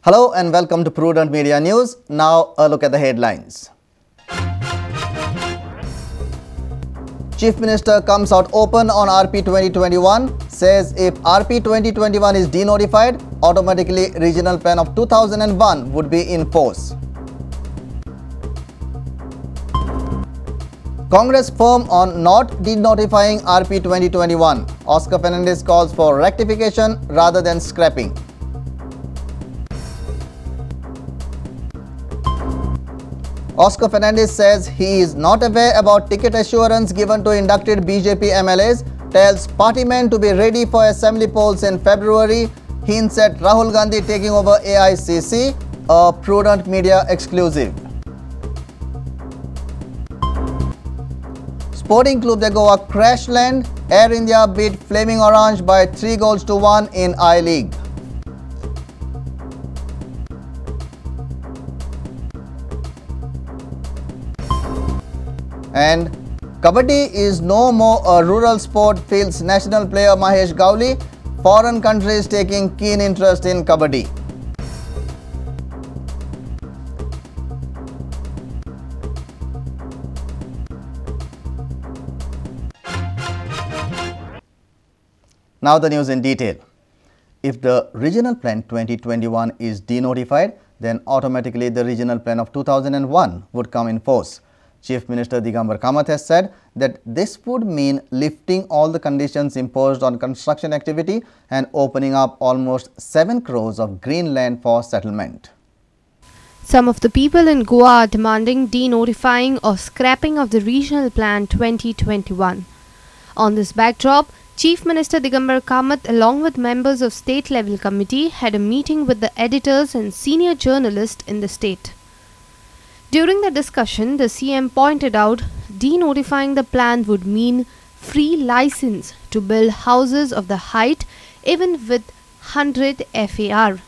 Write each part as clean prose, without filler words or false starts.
Hello and welcome to Prudent Media News. Now a look at the headlines. Chief Minister comes out open on RP 2021, says if RP 2021 is denotified, automatically regional plan of 2001 would be in force. Congress firm on not denotifying RP 2021. Oscar Fernandez calls for rectification rather than scrapping. Oscar Fernandez says he is not aware about ticket assurance given to inducted BJP MLAs, tells party men to be ready for assembly polls in February, hints at Rahul Gandhi taking over AICC, a Prudent Media exclusive. Sporting Club de Goa crash land, Air India beat Flaming Orange by 3-1 in I-League. And Kabaddi is no more a rural sport, feels national player Mahesh Gauli. Foreign countries taking keen interest in Kabaddi. Now the news in detail. If the Regional Plan 2021 is denotified, then automatically the Regional Plan of 2001 would come in force. Chief Minister Digambar Kamath has said that this would mean lifting all the conditions imposed on construction activity and opening up almost 7 crores of green land for settlement. Some of the people in Goa are demanding denotifying or scrapping of the Regional Plan 2021. On this backdrop, Chief Minister Digambar Kamath along with members of state level committee had a meeting with the editors and senior journalists in the state. During the discussion, the CM pointed out denotifying the plan would mean free license to build houses of the height even with 100 FAR.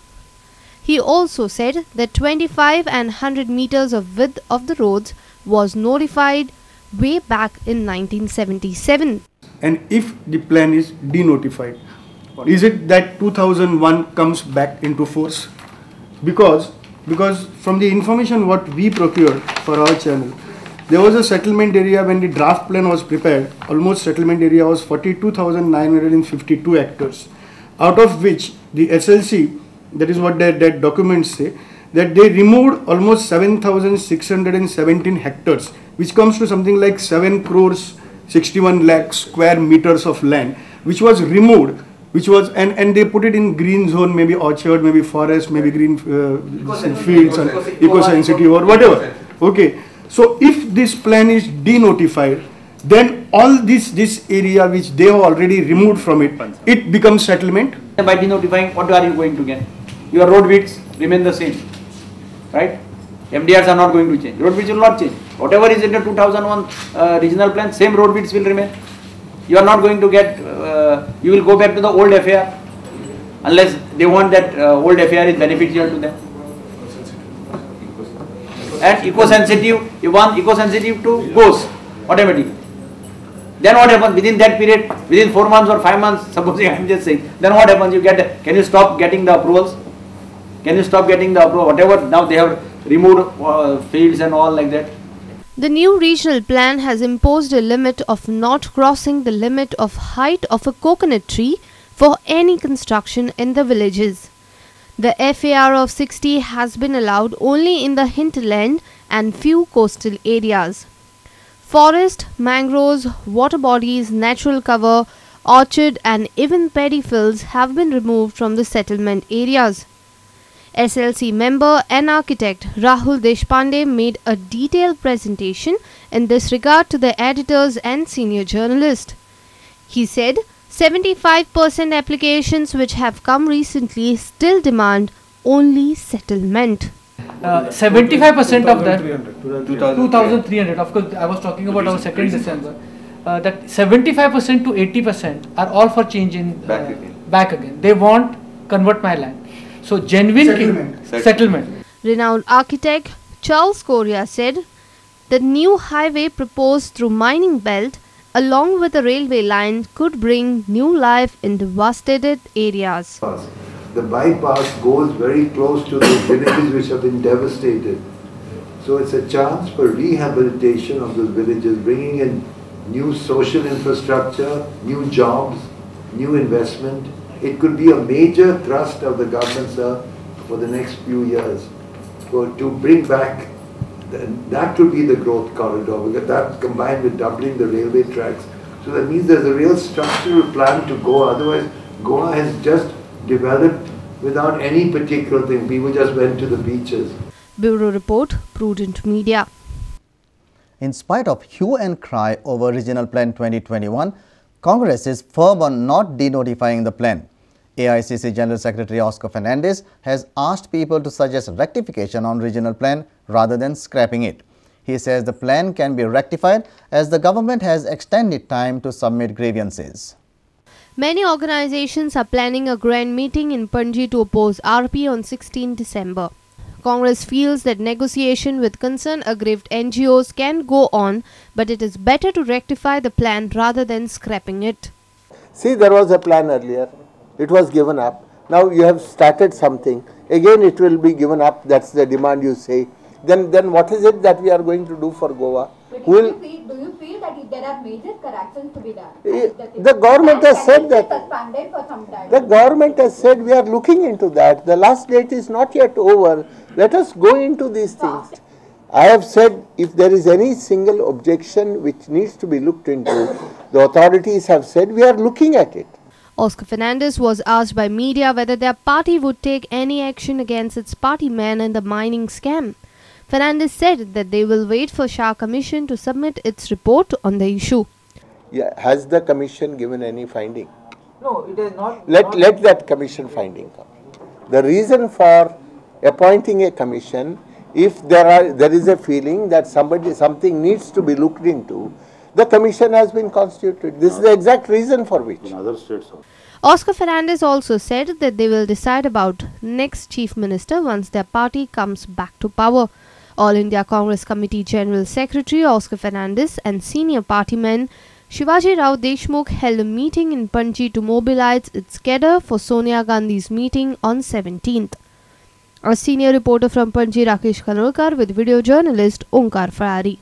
He also said that 25 and 100 meters of width of the roads was notified way back in 1977. And if the plan is denotified, is it that 2001 comes back into force? Because from the information what we procured for our channel, there was a settlement area when the draft plan was prepared, almost settlement area was 42,952 hectares, out of which the SLC, that is what that documents say, that they removed almost 7,617 hectares, which comes to something like 7 crores 61 lakh square meters of land, which was removed, which was and they put it in green zone, maybe orchard, maybe forest, maybe green fields and eco-sensitive or whatever. Okay, so if this plan is denotified, then all this area which they have already removed from it, it becomes settlement. By denotifying, what are you going to get? Your road widths remain the same, right? MDRs are not going to change. Road widths will not change. Whatever is in the 2001 regional plan, same road widths will remain. You are not going to get, you will go back to the old FAR unless they want that old FAR is beneficial to them. And eco-sensitive, you want eco-sensitive to goes automatically. Then what happens within that period, within 4 months or 5 months, supposing I am just saying, then what happens? You get, can you stop getting the approvals? Can you stop getting the approval? Whatever, now they have removed fields and all like that. The new regional plan has imposed a limit of not crossing the limit of height of a coconut tree for any construction in the villages. The FAR of 60 has been allowed only in the hinterland and few coastal areas. Forest, mangroves, water bodies, natural cover, orchard and even paddy fields have been removed from the settlement areas. SLC member and architect Rahul Deshpande made a detailed presentation in this regard to the editors and senior journalists. He said 75% applications which have come recently still demand only settlement. 75% of that 2,300. Of course, I was talking about our 2nd December. That 75% to 80% are all for change in back again. They want convert my land. So genuine settlement. Renowned architect Charles Correa said the new highway proposed through mining belt along with a railway line could bring new life in devastated areas. the bypass goes very close to the villages which have been devastated. So it's a chance for rehabilitation of those villages, bringing in new social infrastructure, new jobs, new investment. It could be a major thrust of the government, sir, for the next few years, to bring back, that could be the growth corridor, because that combined with doubling the railway tracks. So that means there's a real structural plan to Goa. Otherwise, Goa has just developed without any particular thing. People just went to the beaches. Bureau Report, Prudent Media. In spite of hue and cry over Regional Plan 2021, Congress is firm on not denotifying the plan. AICC General Secretary Oscar Fernandes has asked people to suggest rectification on Regional Plan rather than scrapping it. He says the plan can be rectified as the government has extended time to submit grievances. Many organizations are planning a grand meeting in Panji to oppose RP on 16 December. Congress feels that negotiation with concerned aggrieved NGOs can go on, but it is better to rectify the plan rather than scrapping it. See, there was a plan earlier. It was given up. Now you have started something. Again it will be given up. That's the demand you say. Then what is it that we are going to do for Goa? But do you feel that there are major corrections to be done? The government has said that. Suspended for some time. The government has said we are looking into that. The last date is not yet over. Let us go into these things. I have said if there is any single objection which needs to be looked into, the authorities have said we are looking at it. Oscar Fernandes was asked by media whether their party would take any action against its party man in the mining scam. Fernandes said that they will wait for Shah Commission to submit its report on the issue. Yeah, has the commission given any finding? No, it is not. Let that commission finding come. The reason for appointing a commission, if there is a feeling that something needs to be looked into, the commission has been constituted. This is the exact reason for which. In other states also. Oscar Fernandes also said that they will decide about next chief minister once their party comes back to power. All India Congress Committee General Secretary Oscar Fernandes and senior party men Shivaji Rao Deshmukh held a meeting in Panji to mobilize its cadre for Sonia Gandhi's meeting on 17th. Our senior reporter from Panji, Rakesh Khanolkar, with video journalist Onkar Farari.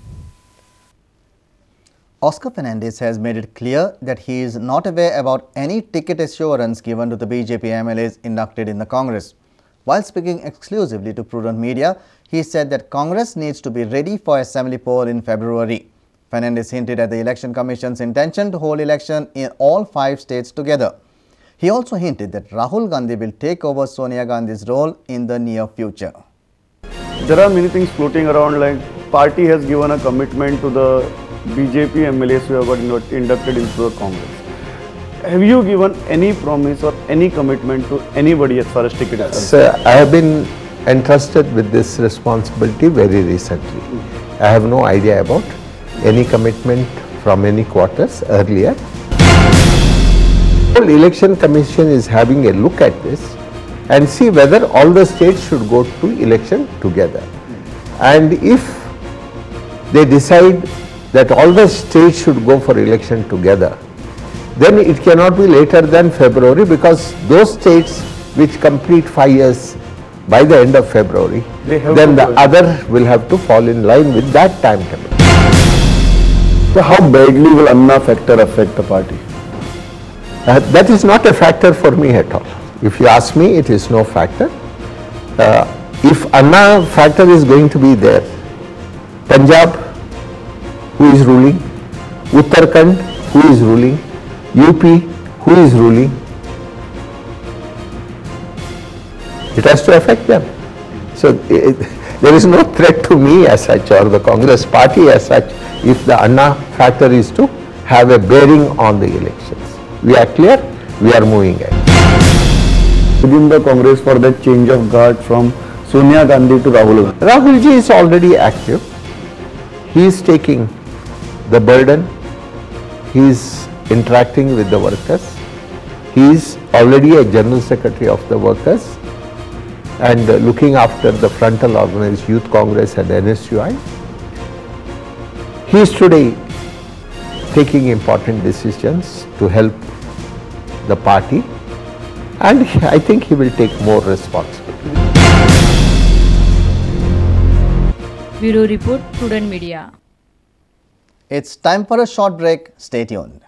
Oscar Fernandes has made it clear that he is not aware about any ticket assurance given to the BJP MLAs inducted in the Congress. While speaking exclusively to Prudent Media, he said that Congress needs to be ready for assembly poll in February. Fernandes hinted at the Election Commission's intention to hold election in all 5 states together. He also hinted that Rahul Gandhi will take over Sonia Gandhi's role in the near future. There are many things floating around, like party has given a commitment to the BJP MLAs who have got inducted into the Congress. Have you given any promise or any commitment to anybody as far as ticket is concerned? Sir, I have been entrusted with this responsibility very recently. I have no idea about any commitment from any quarters earlier. The Election Commission is having a look at this and see whether all the states should go to election together. And if they decide that all the states should go for election together, then it cannot be later than February, because those states which complete 5 years by the end of February, then the other will have to fall in line with that timetable. So how badly will Anna factor affect the party? That is not a factor for me at all. If you ask me, it is no factor. If Anna factor is going to be there, Punjab, who is ruling, Uttarakhand, who is ruling, UP, who is ruling, it has to affect them. So there is no threat to me as such, or the Congress party as such, if the Anna factor is to have a bearing on the elections. We are clear, we are moving ahead. Within the Congress for that change of guard from Sonia Gandhi to Rahul Gandhi? Rahul ji is already active. He is taking the burden. He is interacting with the workers. He is already a General Secretary of the workers and looking after the frontal organized Youth Congress and NSUI. He is today taking important decisions to help the party, and I think he will take more responsibility. Bureau Report, Prudent Media. It's time for a short break. Stay tuned.